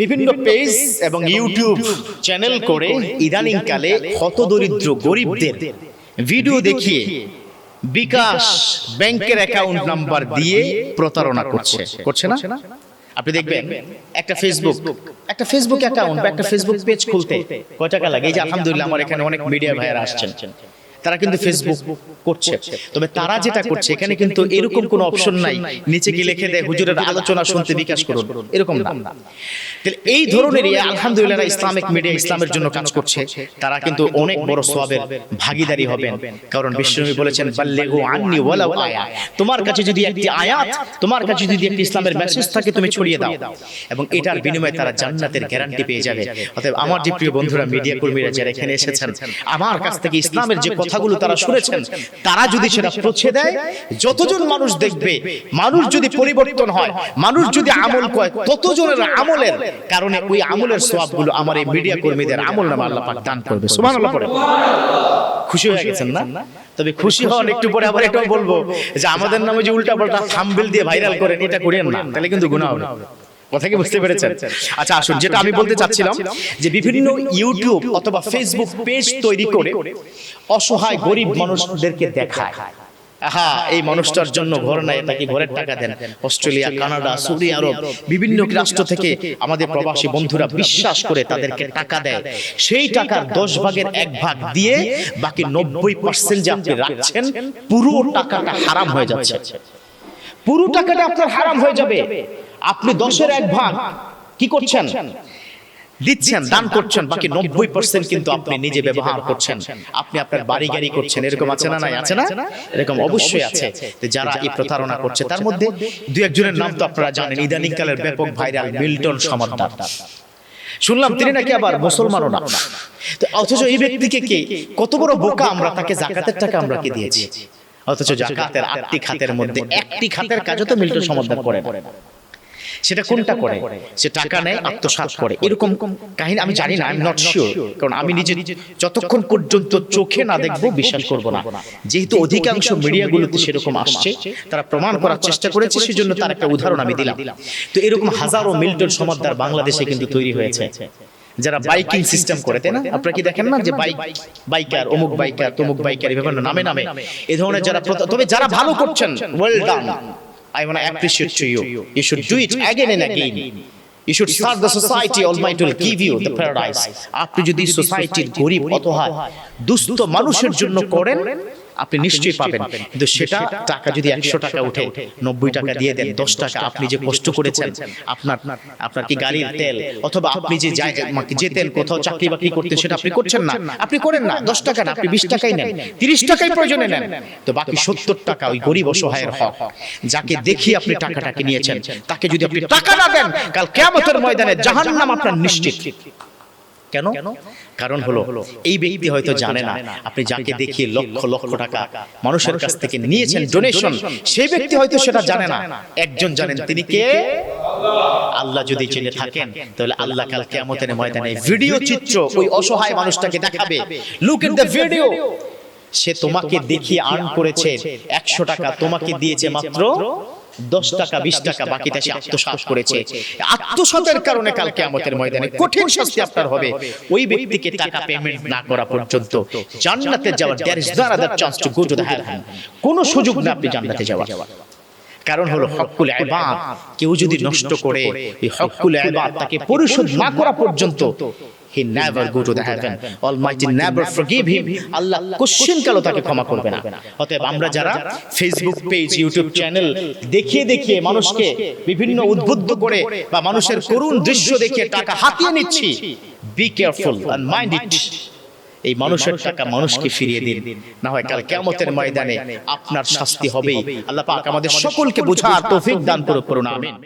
বিভিন্ন পেজ এবং YouTube channel করে ইদানিংকালে হতদরিদ্র গরিবদের ভিডিও দেখিয়ে বিকাশ ব্যাংকের অ্যাকাউন্ট নাম্বার দিয়ে প্রতারণা করছে না? আপনি দেখবেন একটা ফেসবুক অ্যাকাউন্ট বা একটা ফেসবুক পেজ খুলতে কয় টাকা লাগে? এই যে আলহামদুলিল্লাহ আমার এখানে অনেক মিডিয়া ভাইয়ারা আসছেন, তারা কিন্তু ফেসবুক করছে, তবে তারা যেটা করছে এখানে কিন্তু এরকম কোনো অপশন নাই নিচে কি লিখে দেয় হুজুরের আলোচনা শুনতে বিকাশ করুন, এরকম না। তাহলে এই ধরনেরই আলহামদুলিল্লাহ ইসলামিক মিডিয়া ইসলামের জন্য কাজ করছে, তারা কিন্তু অনেক বড় সওয়াবের ভাগীদারি হবেন। কারণ বিশ্বনবী বলেছেন বাল্লিগু আন্নি ওয়ালাউ আয়া, তোমার কাছে যদি একটি আয়াত, তোমার কাছে যদি একটি ইসলামের মেসেজ থাকে তুমি ছড়িয়ে দাও, এবং এটার বিনিময়ে তারা জান্নাতের গ্যারান্টি পেয়ে যাবে। অতএব আমার যে প্রিয় বন্ধুরা, মিডিয়া কর্মীরা যারা এখানে এসেছেন, আমার কাছ থেকে ইসলামের যে কথাগুলো তারা শুনেছেন, তারা যদি সেটা পৌঁছে দেয়, যতজন মানুষ দেখবে, মানুষ যদি পরিবর্তন হয়, মানুষ যদি আমল করে, ততজনের আমলের কারণে ওই আমলের সওয়াবগুলো আমার এই মিডিয়া কর্মীদের আমলনামা আল্লাহ পাক দান করবে। সুবহানাল্লাহ পড়ে খুশি হয়ে গেছেন না? তবে খুশি হন একটু পরে আবার এটাও বলবো যে আমাদের নামে যে উল্টাপাল্টা থাম্বনেল দিয়ে ভাইরাল করেন, এটা করেন না, তাহলে কিন্তু গুনাহ হবে। কথা কি বুঝতে পেরেছেন? আচ্ছা আসুন, যেটা আমি বলতে চাচ্ছিলাম যে বিভিন্ন ইউটিউব অথবা ফেসবুক পেজ তৈরি করে অসহায় গরিব মানুষদেরকে দেখায়, আহা এই মানুষটার জন্য ঘর নাই, তাকে ঘরের টাকা দেন। অস্ট্রেলিয়া, কানাডা, সৌদি আরব, বিভিন্ন রাষ্ট্র থেকে আমাদের প্রবাসী বন্ধুরা বিশ্বাস করে তাদেরকে টাকা দেয়। সেই টাকার 10 ভাগের 1 ভাগ দিয়ে বাকি 90% যে আপনি রাখছেন, পুরো টাকাটা হারাম হয়ে যাচ্ছে। পুরো টাকাটা আপনার হারাম হয়ে যাবে। আপনি 10-এর 1 ভাগ কি করছেন? দিচ্ছেন, দান করছেন, বাকি 90% কিন্তু আপনি নিজে ব্যবহার করছেন। আপনি আপনার বাড়ি গাড়ি করছেন। এরকম আছে না? নাই আছে না? এরকম অবশ্যই আছে। যারা এই প্রতারণা করছে তার মধ্যে 2-1 জনের নাম তো আপনারা জানেন। ইদানিংকালের ব্যাপক ভাইরাল মিল্টন সমাদ্দার, শুনলাম তিনি নাকি আবার মুসলমানও না। তো অথচ এই ব্যক্তিকে কে কত বড় বোকা, আমরা তাকে যাকাতের টাকা আমরা কি দিয়েছি, অথচ যাকাতের 8টি খাতের মধ্যে 1টি খাতের কাজও তো মিল্টন সমাদ্দার করে না। সেটা কোনটা করে? সে টাকা নেয়, আত্মসাৎ করে। এরকম কাহিনী আমি জানি না, আই এম নট শিওর, কারণ আমি নিজে যতক্ষণ পর্যন্ত চোখে না দেখবো বিশ্বাস করব না। যেহেতু অধিকাংশ মিডিয়াগুলোতে সেরকম আসছে, তারা প্রমাণ করার চেষ্টা করেছে, সেজন্য তার একটা উদাহরণ আমি দিলাম। তো এরকম হাজারো মিল্টন সমাদ্দার বাংলাদেশে কিন্তু তৈরি হয়েছে, যারা বাইকিং সিস্টেম করে, তাই না? আপনারা কি দেখেন না যে বাইকার, অমুক বাইকার, তমুক বাইকার, বিভিন্ন নামে এই ধরনের যারা, তবে যারা ভালো করছেন, well done, I want to appreciate to you. You should do it again and again. You should serve the society. Almighty will give you the paradise. আপনি যদি সোসাইটির গরিব অসহায় দুস্থ মানুষের জন্য করেন, আপনি নিশ্চয়ই পাবেন। কিন্তু সেটা টাকা যদি 100 টাকা উঠে 90 টাকা দিয়ে দেন, 10 টাকা আপনি যে কষ্ট করেছেন, আপনার কি গাড়ির তেল, অথবা আপনি যে যেতেন কোথাও চাকরি বাকরি করতে, সেটা আপনি করছেন না, আপনি করেন না। 10 টাকা না, আপনি 20 টাকাই নেন, 30 টাকাই প্রয়োজনে নেন, তো বাকি 70 টাকা ওই গরিব অসহায়ের হক। যাকে দেখি আপনি টাকাটাকে নিয়েছেন, তাকে যদি আপনি টাকা না দেন, কাল কিয়ামতের ময়দানে জাহান্নাম আপনার নিশ্চিত। কেন? কারণ হলো এই ব্যক্তি হয়তো জানে না আপনি যাকে দেখিয়ে লক্ষ লক্ষ টাকা মানুষের কাছ থেকে নিয়েছেন ডোনেশন, সেই ব্যক্তি হয়তো সেটা জানে না। একজন জানেন, তিনি কে? আল্লাহ। যদি জেনে থাকেন, তাহলে আল্লাহ কাল কিয়ামতের ময়দানে ভিডিও চিত্র ওই অসহায় মানুষটাকে দেখাবে, লুক এট দ্য ভিডিও। সে তোমাকে দেখিয়ে আর্ন করেছে 100 টাকা, তোমাকে দিয়েছে মাত্র 10 টাকা, 20 টাকা, বাকিটা সে আত্মসাৎ করেছে। আত্মসাতের কারণে কাল কিয়ামতের ময়দানে কঠিন শাস্তি আপনার হবে। ওই ব্যক্তিকে টাকা পেমেন্ট না করা পর্যন্ত জান্নাতে যাওয়ার there is no other chance to go to the heaven, কোনো সুযোগ না আপনি জান্নাতে যাওয়ার। কারণ হলো হকুল ইবাদ কেউ যদি নষ্ট করে, এই হকুল ইবাদ তাকে পরিশোধ না করা পর্যন্ত he never go to the heaven. Almighty never forgive him. Allah question কালো তাকে ক্ষমা করবে না। অতএব আমরা যারা ফেসবুক পেজ, ইউটিউব চ্যানেল দেখিয়ে মানুষকে বিভিন্ন উদ্বুদ্ধ করে বা মানুষের করুণ দৃশ্য দেখিয়ে টাকা হাতিয়ে নিচ্ছি, be careful and mind it. এই মানুষের টাকা মানুষকে ফিরিয়ে দিন, না হয় কাল কিয়ামতের ময়দানে আপনার শাস্তি হবেই। আল্লাহ পাক আমাদের সকলকে বোঝার তৌফিক দান করুন, আমিন।